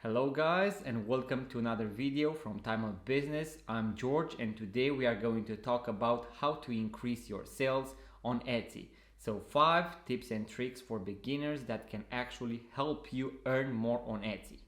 Hello guys and welcome to another video from Time of Business. I'm George and today we are going to talk about how to increase your sales on Etsy. So 5 tips and tricks for beginners that can actually help you earn more on Etsy.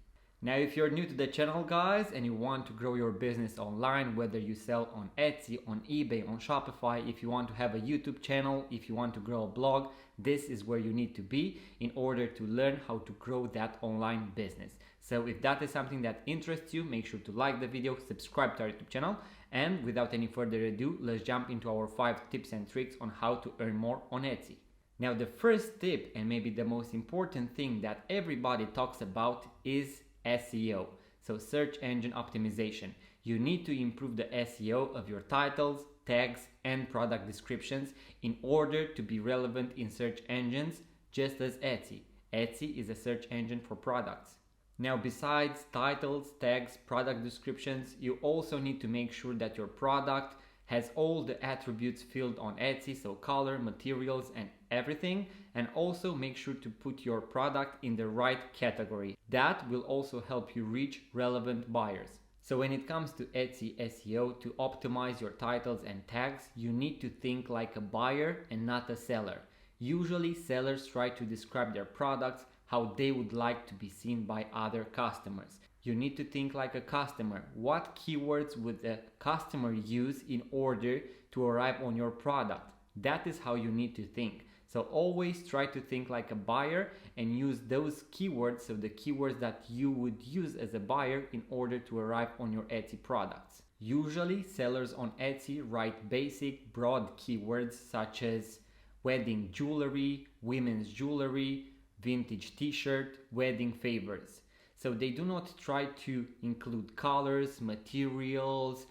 Now if you're new to the channel guys and you want to grow your business online, whether you sell on Etsy, on eBay, on Shopify, if you want to have a YouTube channel, if you want to grow a blog, this is where you need to be in order to learn how to grow that online business. So if that is something that interests you, make sure to like the video, subscribe to our YouTube channel, and without any further ado, let's jump into our 5 tips and tricks on how to earn more on Etsy. Now the first tip, and maybe the most important thing that everybody talks about, is SEO, so search engine optimization. You need to improve the SEO of your titles, tags, and product descriptions in order to be relevant in search engines, just as Etsy. Etsy is a search engine for products. Now, besides titles, tags, product descriptions, you also need to make sure that your product has all the attributes filled on Etsy, so color, materials, and everything, and also make sure to put your product in the right category. That will also help you reach relevant buyers. So when it comes to Etsy SEO, to optimize your titles and tags, you need to think like a buyer and not a seller. Usually sellers try to describe their products how they would like to be seen by other customers. You need to think like a customer. What keywords would the customer use in order to arrive on your product? That is how you need to think. So always try to think like a buyer and use those keywords, so the keywords that you would use as a buyer in order to arrive on your Etsy products. Usually sellers on Etsy write basic, broad keywords such as wedding jewelry, women's jewelry, vintage t-shirt, wedding favors. So they do not try to include colors, materials,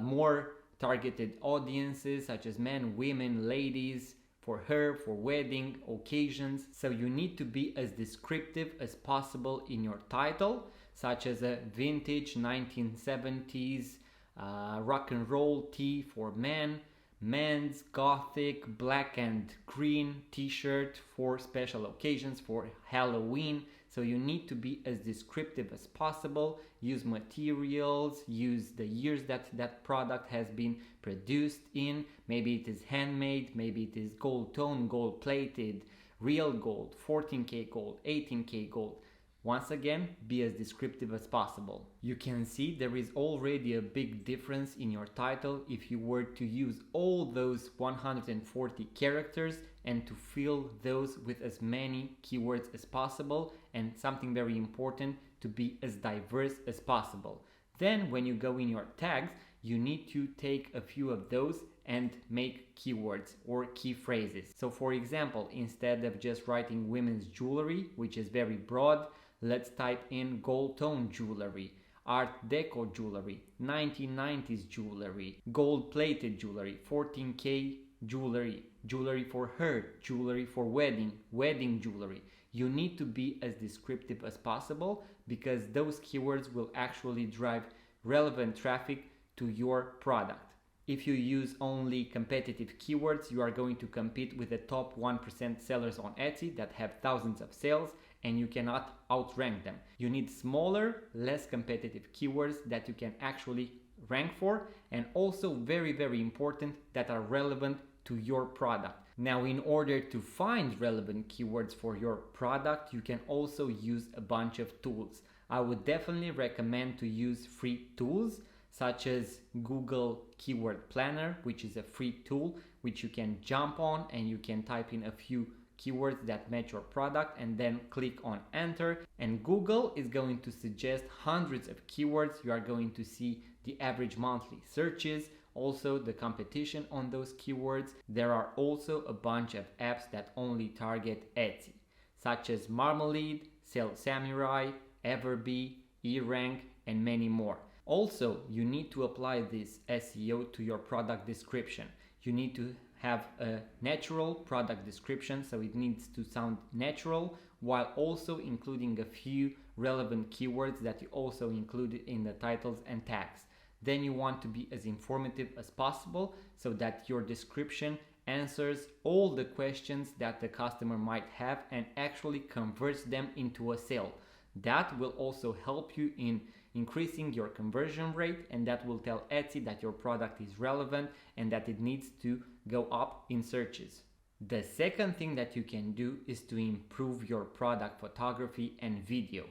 more targeted audiences such as men, women, ladies, for her, for wedding occasions. So you need to be as descriptive as possible in your title, such as a vintage 1970s rock and roll tee for men, men's gothic black and green t-shirt for special occasions, for Halloween. So you need to be as descriptive as possible, use materials, use the years that product has been produced in. Maybe it is handmade, maybe it is gold tone, gold plated, real gold, 14K gold, 18K gold. Once again, be as descriptive as possible. You can see there is already a big difference in your title if you were to use all those 140 characters and to fill those with as many keywords as possible, and something very important, to be as diverse as possible. Then when you go in your tags, you need to take a few of those and make keywords or key phrases. So for example, instead of just writing women's jewelry, which is very broad, let's type in gold tone jewelry, art deco jewelry, 1990s jewelry, gold plated jewelry, 14K jewelry, jewelry for her, jewelry for wedding jewelry. You need to be as descriptive as possible because those keywords will actually drive relevant traffic to your product. If you use only competitive keywords, you are going to compete with the top 1% sellers on Etsy that have thousands of sales, and you cannot outrank them. You need smaller, less competitive keywords that you can actually rank for, and also very, very important, that are relevant to your product. Now, in order to find relevant keywords for your product, you can also use a bunch of tools. I would definitely recommend to use free tools such as Google Keyword Planner, which is a free tool which you can jump on and you can type in a few keywords that match your product and then click on enter, and Google is going to suggest hundreds of keywords. You are going to see the average monthly searches, also the competition on those keywords. There are also a bunch of apps that only target Etsy, such as Marmalade, Sales Samurai, Everbee, eRank, and many more. Also, you need to apply this SEO to your product description. You need to have a natural product description, so it needs to sound natural, while also including a few relevant keywords that you also included in the titles and tags. Then you want to be as informative as possible so that your description answers all the questions that the customer might have and actually converts them into a sale. That will also help you in increasing your conversion rate, and that will tell Etsy that your product is relevant and that it needs to go up in searches. The second thing that you can do is to improve your product photography and video.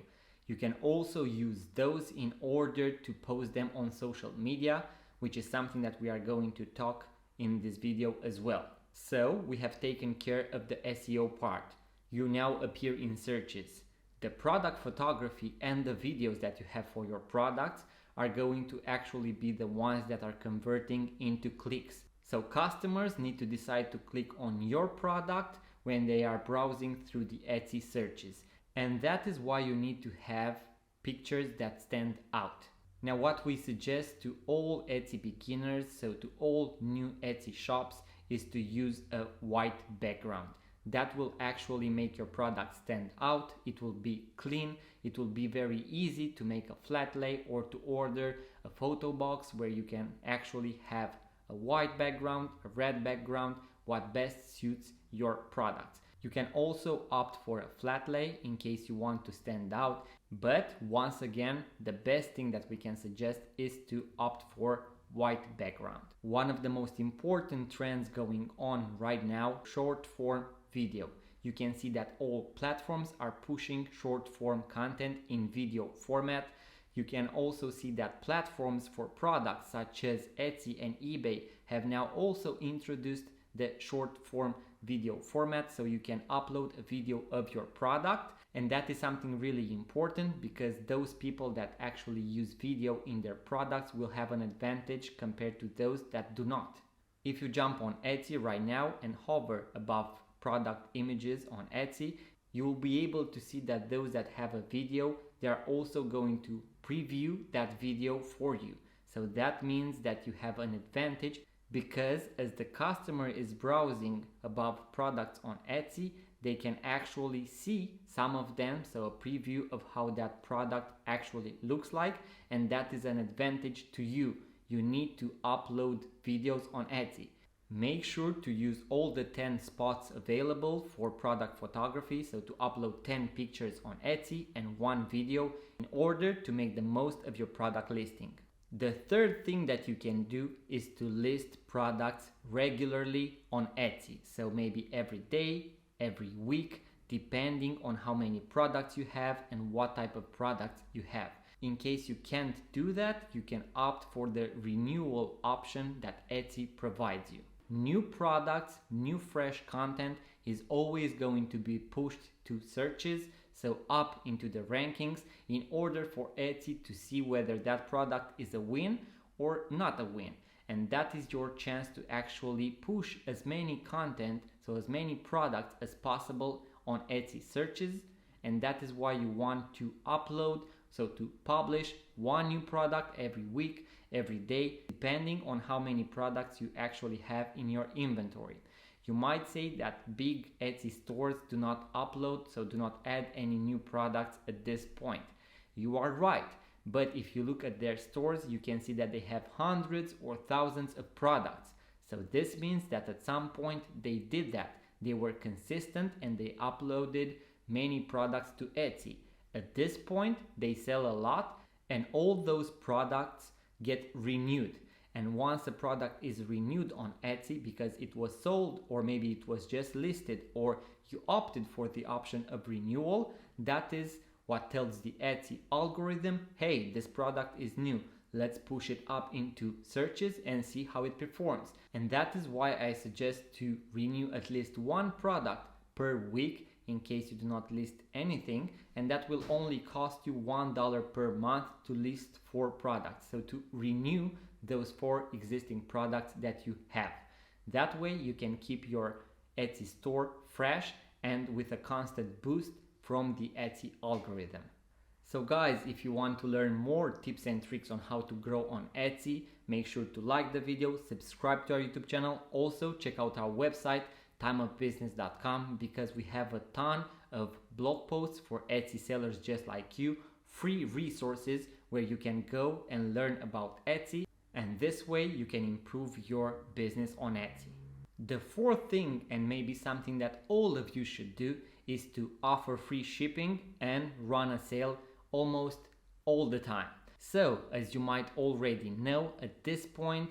You can also use those in order to post them on social media, which is something that we are going to talk in this video as well. So we have taken care of the SEO part. You now appear in searches. The product photography and the videos that you have for your products are going to actually be the ones that are converting into clicks. So customers need to decide to click on your product when they are browsing through the Etsy searches. And that is why you need to have pictures that stand out. Now, what we suggest to all Etsy beginners, so to all new Etsy shops, is to use a white background. That will actually make your product stand out. It will be clean. It will be very easy to make a flat lay or to order a photo box where you can actually have a white background, a red background, what best suits your products. You can also opt for a flat lay in case you want to stand out. But once again, the best thing that we can suggest is to opt for white background. One of the most important trends going on right now, short form video. You can see that all platforms are pushing short form content in video format. You can also see that platforms for products such as Etsy and eBay have now also introduced the short form video format, so you can upload a video of your product. And that is something really important because those people that actually use video in their products will have an advantage compared to those that do not. If you jump on Etsy right now and hover above product images on Etsy, you will be able to see that those that have a video, they are also going to preview that video for you. So that means that you have an advantage because as the customer is browsing above products on Etsy, they can actually see some of them, so a preview of how that product actually looks like, and that is an advantage to you. You need to upload videos on Etsy. Make sure to use all the 10 spots available for product photography, so to upload 10 pictures on Etsy and 1 video in order to make the most of your product listing. The third thing that you can do is to list products regularly on Etsy, so maybe every day, every week, depending on how many products you have and what type of products you have. In case you can't do that, you can opt for the renewal option that Etsy provides you. New products, new fresh content is always going to be pushed to searches, so up into the rankings, in order for Etsy to see whether that product is a win or not a win. And that is your chance to actually push as many content, so as many products as possible on Etsy searches. And that is why you want to upload, so to publish 1 new product every week, every day, depending on how many products you actually have in your inventory. You might say that big Etsy stores do not upload, so do not add any new products at this point. You are right. But if you look at their stores, you can see that they have hundreds or thousands of products. So this means that at some point they did that. They were consistent and they uploaded many products to Etsy. At this point, they sell a lot and all those products get renewed. And once a product is renewed on Etsy because it was sold or maybe it was just listed or you opted for the option of renewal, that is what tells the Etsy algorithm, hey, this product is new. Let's push it up into searches and see how it performs. And that is why I suggest to renew at least 1 product per week in case you do not list anything. And that will only cost you $1 per month to list 4 products. So to renew those 4 existing products that you have. That way you can keep your Etsy store fresh and with a constant boost from the Etsy algorithm. So guys, if you want to learn more tips and tricks on how to grow on Etsy, make sure to like the video, subscribe to our YouTube channel. Also check out our website, timeofbusiness.com, because we have a ton of blog posts for Etsy sellers just like you, free resources where you can go and learn about Etsy, and this way you can improve your business on Etsy. The fourth thing, and maybe something that all of you should do, is to offer free shipping and run a sale almost all the time. So, as you might already know, at this point,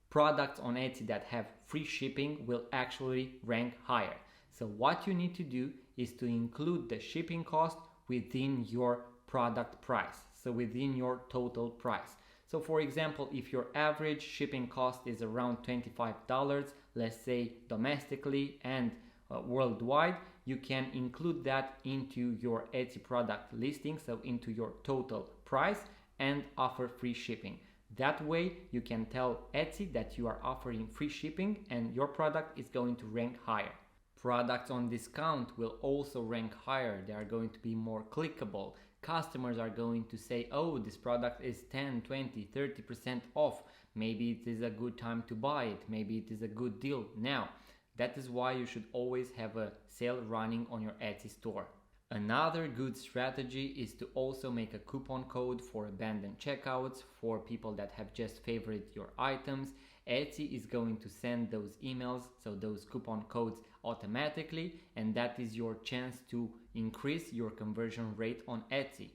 products on Etsy that have free shipping will actually rank higher. So what you need to do is to include the shipping cost within your product price, so within your total price. So for example, if your average shipping cost is around $25, let's say domestically and worldwide, you can include that into your Etsy product listing, so into your total price, and offer free shipping. That way you can tell Etsy that you are offering free shipping and your product is going to rank higher. Products on discount will also rank higher. They are going to be more clickable. Customers are going to say, oh, this product is 10, 20, 30% off. Maybe it is a good time to buy it. Maybe it is a good deal now. That is why you should always have a sale running on your Etsy store. Another good strategy is to also make a coupon code for abandoned checkouts for people that have just favorited your items. Etsy is going to send those emails, so those coupon codes automatically, and that is your chance to increase your conversion rate on Etsy.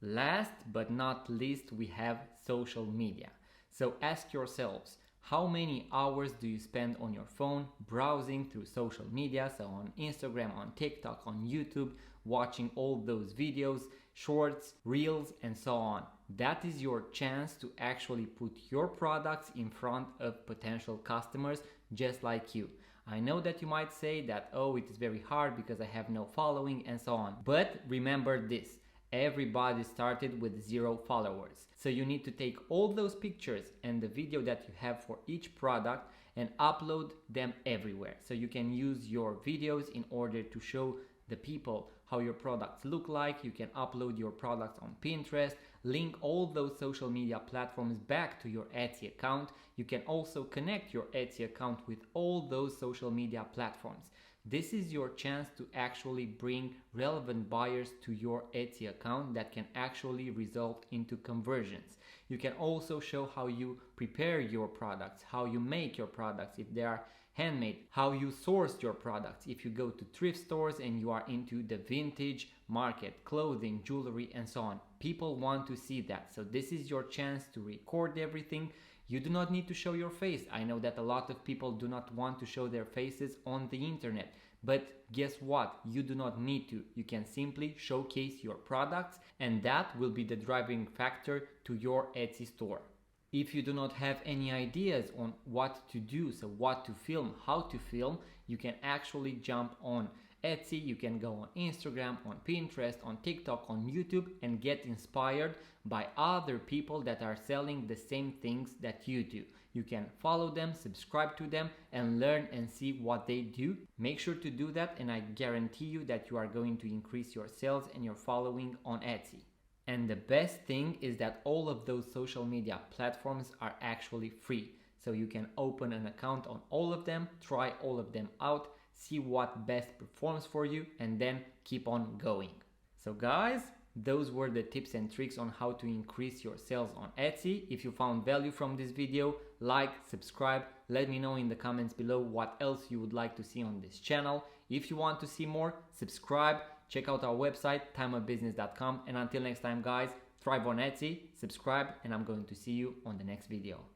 Last but not least, we have social media. So ask yourselves, how many hours do you spend on your phone browsing through social media, so on Instagram, on TikTok, on YouTube, watching all those videos, shorts, reels, and so on. That is your chance to actually put your products in front of potential customers just like you. I know that you might say that, oh, it is very hard because I have no following and so on. But remember this, everybody started with 0 followers. So you need to take all those pictures and the video that you have for each product and upload them everywhere. So you can use your videos in order to show the people how your products look like. You can upload your products on Pinterest, link all those social media platforms back to your Etsy account. You can also connect your Etsy account with all those social media platforms. This is your chance to actually bring relevant buyers to your Etsy account that can actually result into conversions. You can also show how you prepare your products, how you make your products if they are handmade, how you source your products if you go to thrift stores and you are into the vintage market, clothing, jewelry, and so on. People want to see that. So this is your chance to record everything. You do not need to show your face. I know that a lot of people do not want to show their faces on the internet. But guess what? You do not need to. You can simply showcase your products, and that will be the driving factor to your Etsy store. If you do not have any ideas on what to do, so what to film, how to film, you can actually jump on Etsy, you can go on Instagram, on Pinterest, on TikTok, on YouTube, and get inspired by other people that are selling the same things that you do. You can follow them, subscribe to them, and learn and see what they do. Make sure to do that, and I guarantee you that you are going to increase your sales and your following on Etsy. And the best thing is that all of those social media platforms are actually free. So you can open an account on all of them, try all of them out, see what best performs for you, and then keep on going. So guys, those were the tips and tricks on how to increase your sales on Etsy. If you found value from this video, like, subscribe, let me know in the comments below what else you would like to see on this channel. If you want to see more, subscribe, check out our website, timeofbusiness.com, and until next time guys, thrive on Etsy, subscribe, and I'm going to see you on the next video.